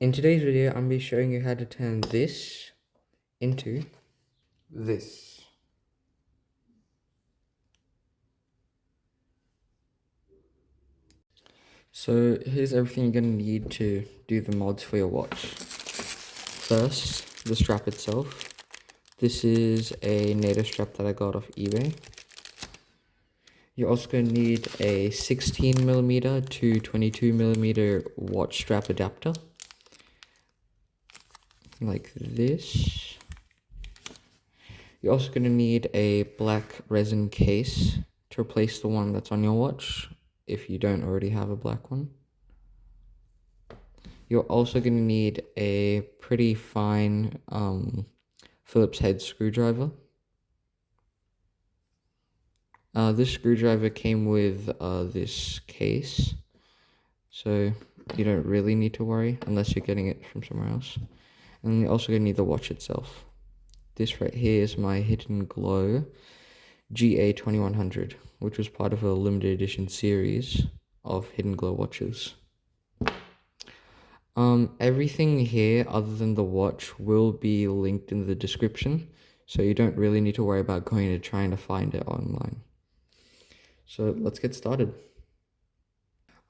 In today's video, I'm going to be showing you how to turn this into this. So here's everything you're going to need to do the mods for your watch. First, the strap itself. This is a Nato strap that I got off eBay. You're also going to need a 16mm to 22mm watch strap adapter. Like this. You're also going to need a black resin case to replace the one that's on your watch if you don't already have a black one. You're also going to need a pretty fine Phillips head screwdriver. This screwdriver came with this case, so you don't really need to worry unless you're getting it from somewhere else. And you're also going to need the watch itself. This right here is my Hidden Glow GA-2100, which was part of a limited edition series of Hidden Glow watches. Everything here other than the watch will be linked in the description, so you don't really need to worry about going and trying to find it online. So let's get started.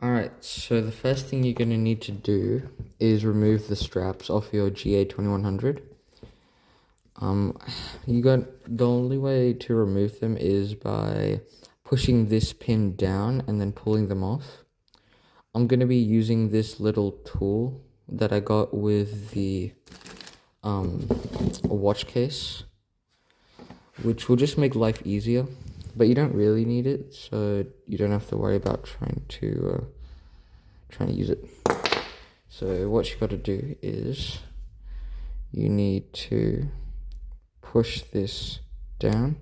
Alright, so the first thing you're going to need to do is remove the straps off your GA-2100. The only way to remove them is by pushing this pin down and then pulling them off. I'm going to be using this little tool that I got with the watch case, which will just make life easier, but you don't really need it, so you don't have to worry about trying to use it. So what you got to do is you need to push this down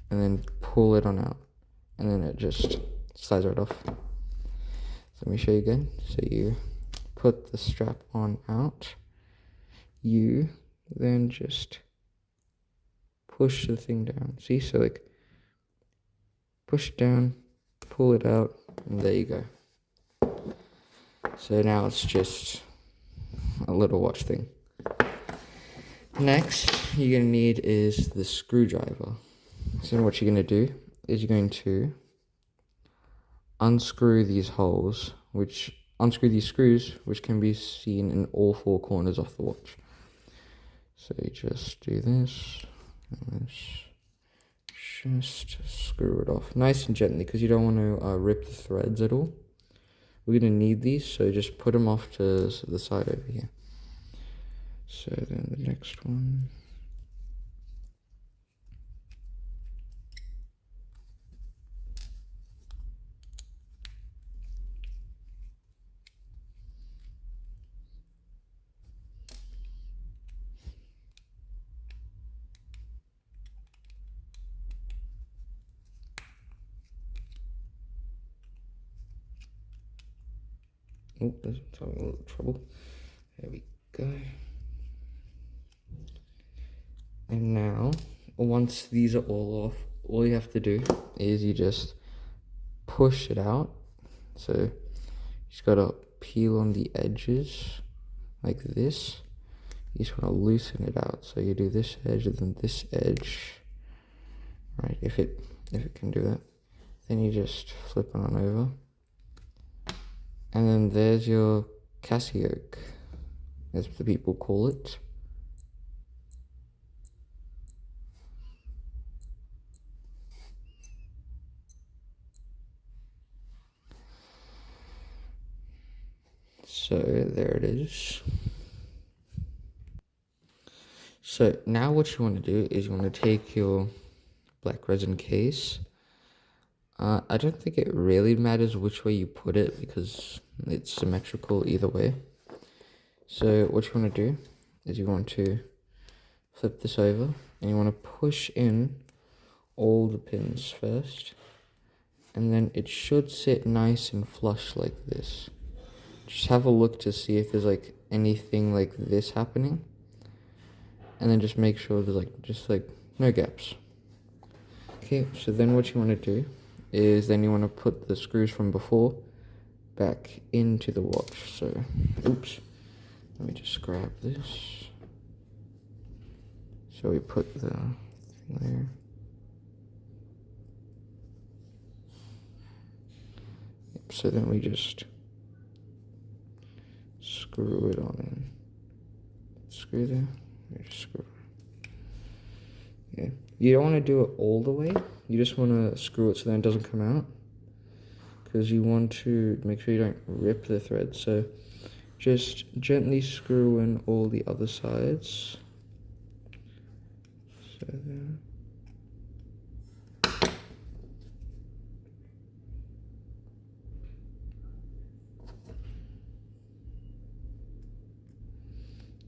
and then pull it on out, and then it just slides right off. So let me show you again. So you put the strap on out, you then just push the thing down. See, so like push it down, pull it out, and there you go. So now it's just a little watch thing. Next, you're going to need is the screwdriver. So what you're going to do is you're going to unscrew these holes, unscrew these screws, which can be seen in all four corners of the watch. So you just do this, and just screw it off nice and gently, because you don't want to rip the threads at all. We're going to need these, so just put them off to the side over here. So then the next one. Oh, that's having a little trouble. There we go. And now, once these are all off, all you have to do is you just push it out. So you just gotta peel on the edges like this. You just want to loosen it out. So you do this edge and then this edge. Right, if it can do that. Then you just flip it on over. And then there's your Casio, as the people call it. So there it is. So now what you want to do is you want to take your black resin case. I don't think it really matters which way you put it because it's symmetrical either way. So what you want to do is you want to flip this over and you want to push in all the pins first, and then it should sit nice and flush like this. Just have a look to see if there's like anything like this happening, and then just make sure there's like no gaps. Okay, so then what you want to do is then you want to put the screws from before back into the watch. So oops, Let me just grab this. So we put the thing there. Yep, so then we just screw it on in. Screw there. We just screw it. Yeah. You don't want to do it all the way. You just want to screw it so that it doesn't come out. Because you want to make sure you don't rip the thread. So just gently screw in all the other sides. So there.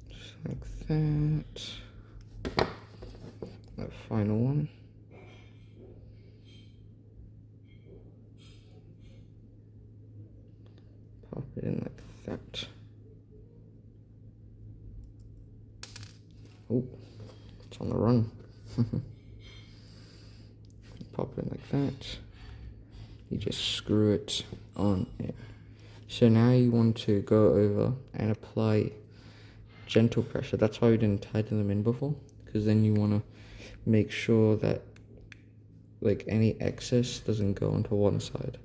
Just like that. That final one. Pop it in like that. Oh, it's on the run. Pop it in like that. You just screw it on it. So now you want to go over and apply gentle pressure. That's why we didn't tighten them in before, because then you want to make sure that like any excess doesn't go onto one side.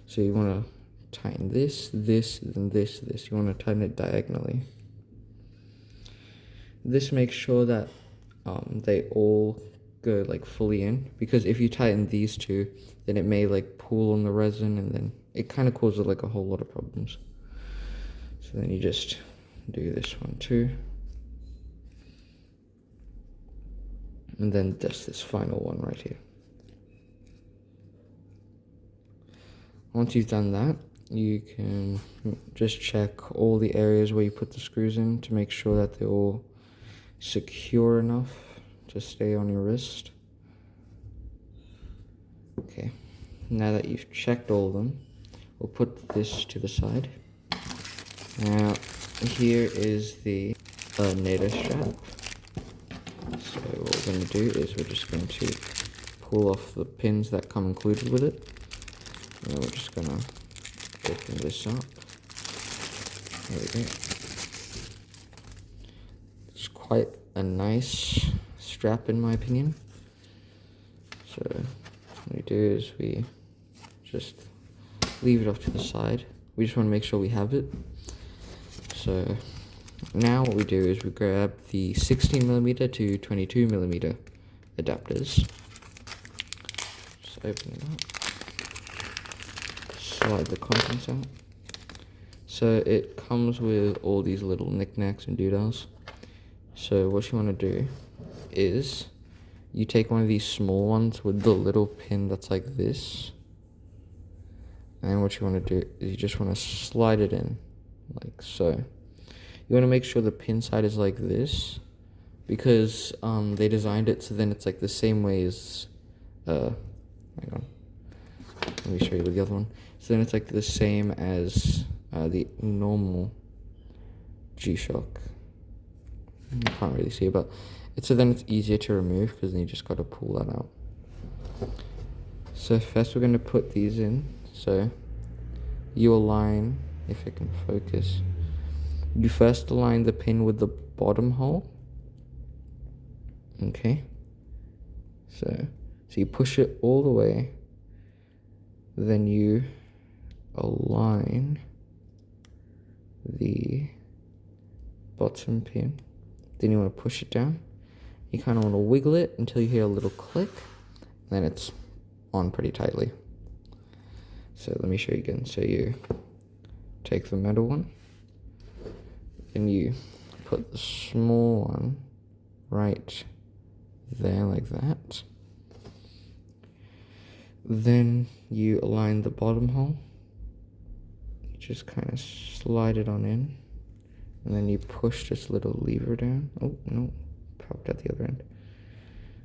So you want to tighten this, this, then this. You want to tighten it diagonally. This makes sure that they all go like fully in, because if you tighten these two, then it may like pull on the resin, and then it kind of causes like a whole lot of problems. So then you just do this one too, and then just this final one right here. Once you've done that, you can just check all the areas where you put the screws in to make sure that they're all secure enough to stay on your wrist. Okay, now that you've checked all of them, we'll put this to the side. Now, here is the Nato strap. So what we're going to do is we're just going to pull off the pins that come included with it. And then we're just going to open this up. There we go. It's quite a nice strap in my opinion. So what we do is we just leave it off to the side. We just want to make sure we have it. So now what we do is we grab the 16mm to 22mm adapters. Just open it up. Slide the contents out. So it comes with all these little knickknacks and doodahs. So what you want to do is you take one of these small ones with the little pin that's like this, and what you want to do is you just want to slide it in like so. You want to make sure the pin side is like this, because they designed it so then it's like the same way as hang on, let me show you with the other one. So then it's like the same as the normal G-Shock. You can't really see it, but so then it's easier to remove, because then you just got to pull that out. So first we're going to put these in. So you align, if it can focus, you first align the pin with the bottom hole. Okay, so you push it all the way, then you align the bottom pin, then you want to push it down. You kind of want to wiggle it until you hear a little click, then it's on pretty tightly. So let me show you again. So you take the metal one, then you put the small one right there like that. Then you align the bottom hole. You just kind of slide it on in, and then you push this little lever down. Oh no, popped at the other end.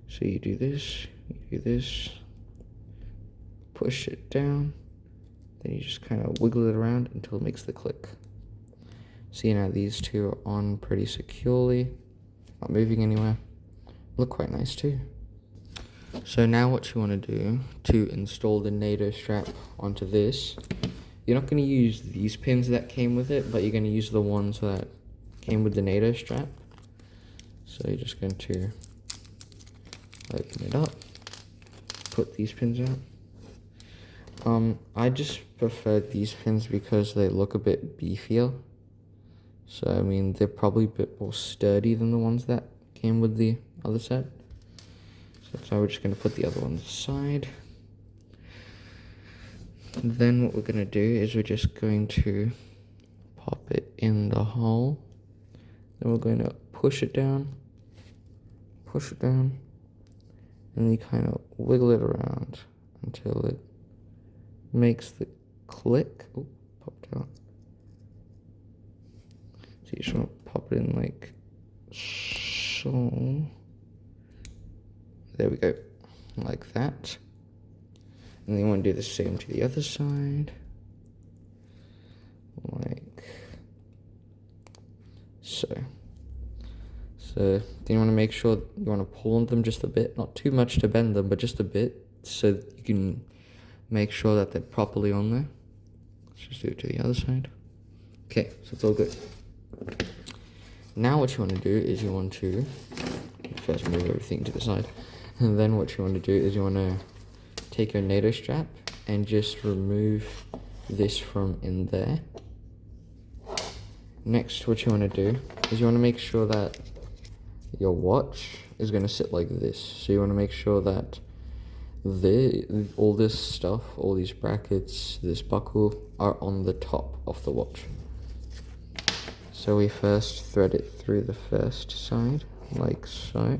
So you do this, push it down, then you just kind of wiggle it around until it makes the click. See, now these two are on pretty securely, not moving anywhere. Look quite nice too. So now what you want to do to install the Nato strap onto this, you're not going to use these pins that came with it, but you're going to use the ones that came with the NATO strap. So you're just going to open it up, put these pins out. I just prefer these pins because they look a bit beefier. So I mean, they're probably a bit more sturdy than the ones that came with the other set. So that's why we're just going to put the other ones aside. And then what we're going to do is we're just going to pop it in the hole. Then we're going to push it down, and then you kind of wiggle it around until it makes the click. Oh, popped out. So you just want to pop it in like so. There we go, like that. And then you want to do the same to the other side, like so. So then you want to make sure you want to pull on them just a bit, not too much to bend them, but just a bit, so you can make sure that they're properly on there. Let's just do it to the other side. Okay, so it's all good. Now what you want to do is you want to first move everything to the side, and then what you want to do is you want to take your NATO strap and just remove this from in there. Next, what you want to do is you want to make sure that your watch is going to sit like this. So you want to make sure that all this stuff, all these brackets, this buckle are on the top of the watch. So we first thread it through the first side, like so.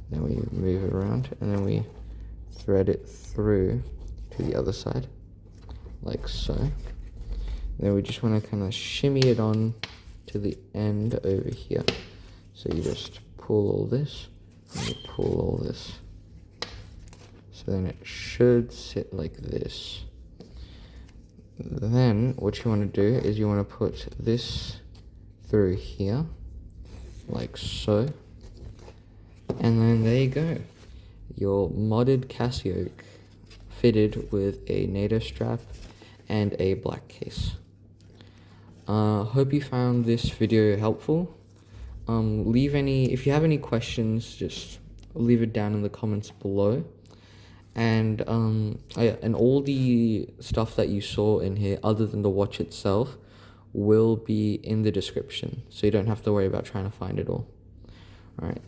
Then we move it around, and then we thread it through to the other side, like so. Then we just want to kind of shimmy it on to the end over here. So you just pull all this, and you pull all this. So then it should sit like this. Then what you want to do is you want to put this through here, like so. And then there you go. Your modded Casio fitted with a NATO strap and a black case. Hope you found this video helpful. If you have any questions, just leave it down in the comments below. And all the stuff that you saw in here, other than the watch itself, will be in the description, so you don't have to worry about trying to find it all. All right.